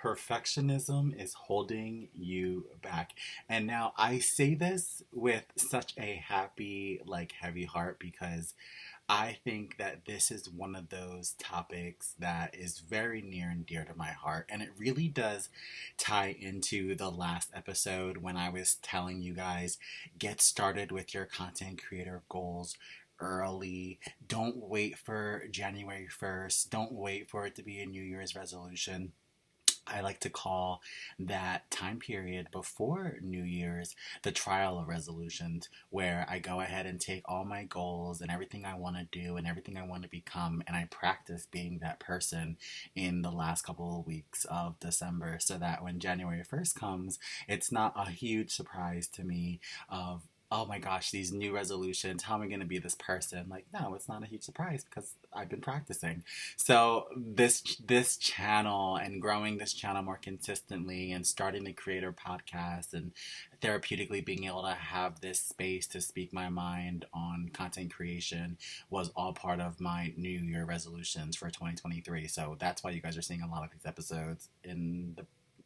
Perfectionism is holding you back. And now I say this with such a happy, heavy heart because I think that this is one of those topics that is very near and dear to my heart. And it really does tie into the last episode when I was telling you guys get started with your content creator goals early. Don't wait for January 1st. Don't wait for it to be a New Year's resolution. I like to call that time period before New Year's the trial of resolutions, where I go ahead and take all my goals and everything I want to do and everything I want to become, and I practice being that person in the last couple of weeks of December so that when January 1st comes, it's not a huge surprise to me of, oh my gosh, these new resolutions, how am I going to be this person? Like, no, it's not a huge surprise because I've been practicing. So this channel and growing this channel more consistently and starting the creator podcast and therapeutically being able to have this space to speak my mind on content creation was all part of my New Year resolutions for 2023. So that's why you guys are seeing a lot of these episodes in the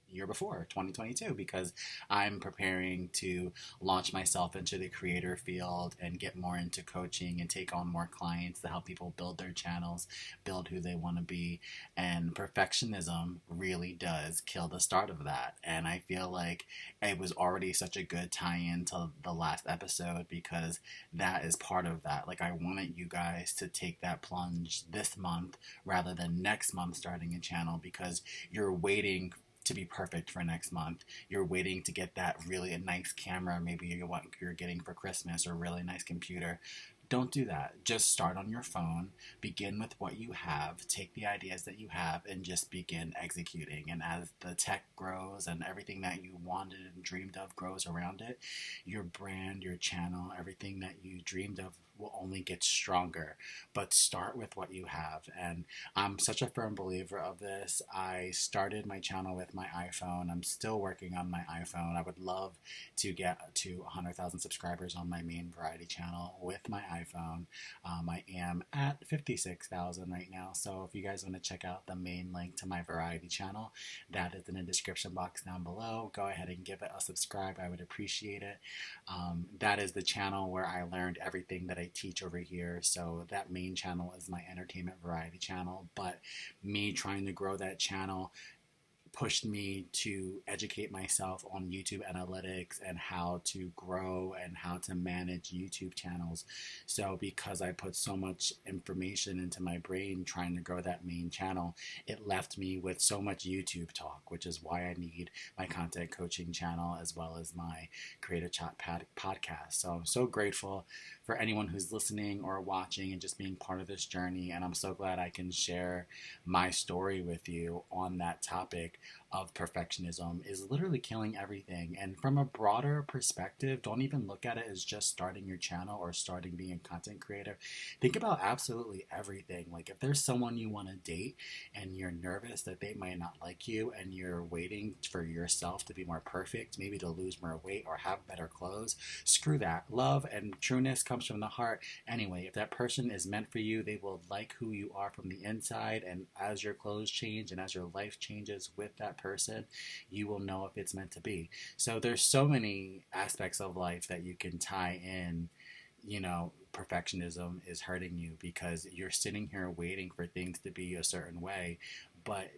year before 2022, because I'm preparing to launch myself into the creator field and get more into coaching and take on more clients to help people build their channels, build who they want to be. And perfectionism really does kill the start of that. And I feel like it was already such a good tie-in to the last episode because that is part of that. Like, I wanted you guys to take that plunge this month rather than next month starting a channel, because you're waiting to be perfect for next month. You're waiting to get that really nice camera, maybe you're getting for Christmas, or a really nice computer. Don't do that. Just start on your phone, begin with what you have, take the ideas that you have, and just begin executing. And as the tech grows and everything that you wanted and dreamed of grows around it, your brand, your channel, everything that you dreamed of will only get stronger. But start with what you have. And I'm such a firm believer of this. I started my channel with my iPhone. I'm still working on my iPhone. I would love to get to 100,000 subscribers on my main variety channel with my iPhone. I am at 56,000 right now. So if you guys want to check out the main link to my variety channel, that is in the description box down below. Go ahead and give it a subscribe. I would appreciate it. That is the channel where I learned everything that I teach over here. So that main channel is my entertainment variety channel. But me trying to grow that channel pushed me to educate myself on YouTube analytics and how to grow and how to manage YouTube channels. So because I put so much information into my brain trying to grow that main channel, it left me with so much YouTube talk, which is why I need my content coaching channel as well as my Creator Chat podcast. So I'm so grateful for anyone who's listening or watching and just being part of this journey. And I'm so glad I can share my story with you on that topic of perfectionism is literally killing everything. And from a broader perspective, don't even look at it as just starting your channel or starting being a content creator. Think about absolutely everything. Like, if there's someone you want to date and you're nervous that they might not like you and you're waiting for yourself to be more perfect, maybe to lose more weight or have better clothes, screw that. Love and trueness comes from the heart. Anyway, if that person is meant for you, they will like who you are from the inside. And as your clothes change and as your life changes with that person, you will know if it's meant to be. So there's so many aspects of life that you can tie in. Perfectionism is hurting you because you're sitting here waiting for things to be a certain way, but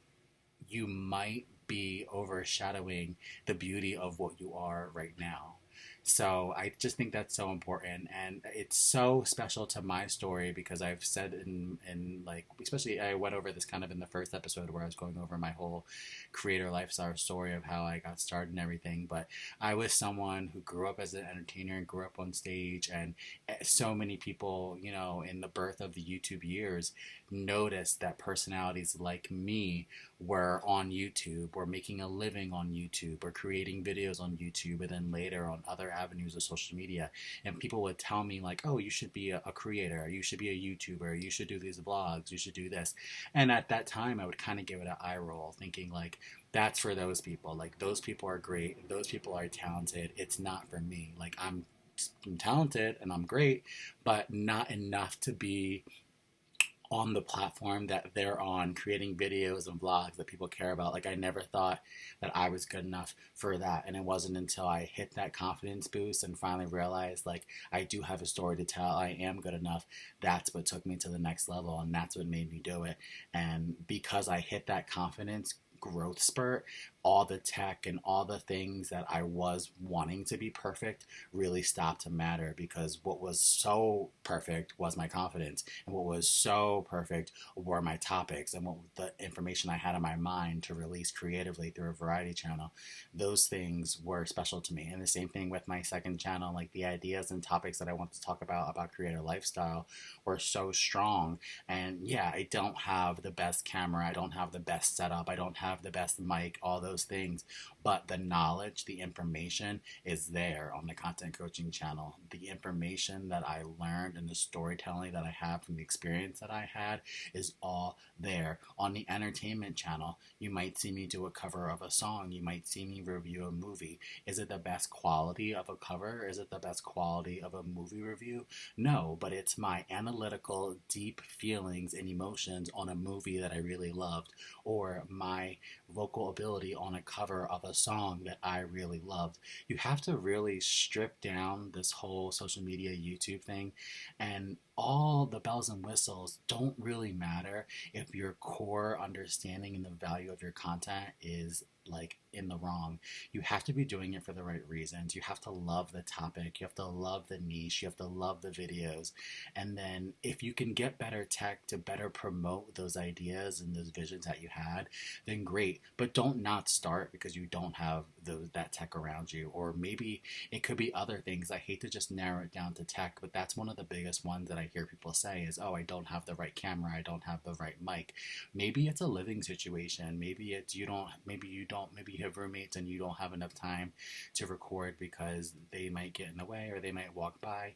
you might be overshadowing the beauty of what you are right now. So I just think that's so important, and it's so special to my story because I've said in like, especially I went over this kind of in the first episode where I was going over my whole creator lifestyle story of how I got started and everything. But I was someone who grew up as an entertainer and grew up on stage, and so many people, in the birth of the YouTube years, noticed that personalities like me were on YouTube, were making a living on YouTube, or creating videos on YouTube, and then later on other avenues of social media. And people would tell me like, oh, you should be a creator, you should be a YouTuber, you should do these vlogs, you should do this. And at that time I would kind of give it an eye roll, thinking like, that's for those people. Like, those people are great, those people are talented. It's not for me. Like, I'm talented and I'm great, but not enough to be on the platform that they're on, creating videos and vlogs that people care about. Like, I never thought that I was good enough for that. And it wasn't until I hit that confidence boost and finally realized, like, I do have a story to tell, I am good enough. That's what took me to the next level, and that's what made me do it. And because I hit that confidence growth spurt, all the tech and all the things that I was wanting to be perfect really stopped to matter, because what was so perfect was my confidence, and what was so perfect were my topics and what the information I had in my mind to release creatively through a variety channel. Those things were special to me. And the same thing with my second channel, like the ideas and topics that I want to talk about creator lifestyle, were so strong. And yeah, I don't have the best camera, I don't have the best setup, I don't have the best mic, all those things, but the knowledge, the information is there on the content coaching channel. The information that I learned and the storytelling that I have from the experience that I had is all there. On the entertainment channel, you might see me do a cover of a song, you might see me review a movie. Is it the best quality of a cover? Is it the best quality of a movie review? No, but it's my analytical, deep feelings and emotions on a movie that I really loved, or my vocal ability on a cover of a song that I really loved. You have to really strip down this whole social media YouTube thing, and all the bells and whistles don't really matter if your core understanding and the value of your content is like in the wrong. You have to be doing it for the right reasons. You have to love the topic, you have to love the niche, you have to love the videos. And then if you can get better tech to better promote those ideas and those visions that you had, then great. But don't not start because you don't have that tech around you. Or maybe it could be other things. I hate to just narrow it down to tech, but that's one of the biggest ones that I hear people say is, oh, I don't have the right camera, I don't have the right mic. Maybe it's a living situation. Maybe it's maybe you have roommates and you don't have enough time to record because they might get in the way or they might walk by.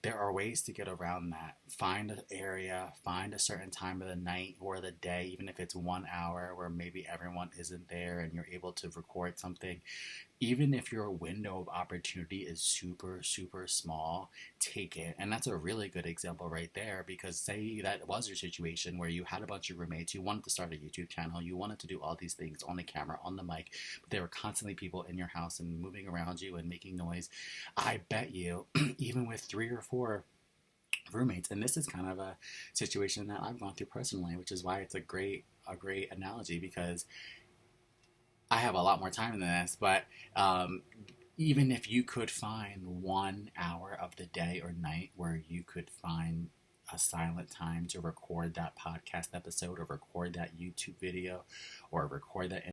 There are ways to get around that. Find an area, find a certain time of the night or the day, even if it's 1 hour where maybe everyone isn't there and you're able to record something. Even if your window of opportunity is super, super small, take it. And that's a really good example right there, because say that was your situation where you had a bunch of roommates, you wanted to start a YouTube channel, you wanted to do all these things on the camera, on the mic, but there were constantly people in your house and moving around you and making noise. I bet you, even with 3 or 4 roommates, and this is kind of a situation that I've gone through personally, which is why it's a great analogy, because I have a lot more time than this, but even if you could find 1 hour of the day or night where you could find a silent time to record that podcast episode or record that YouTube video or record that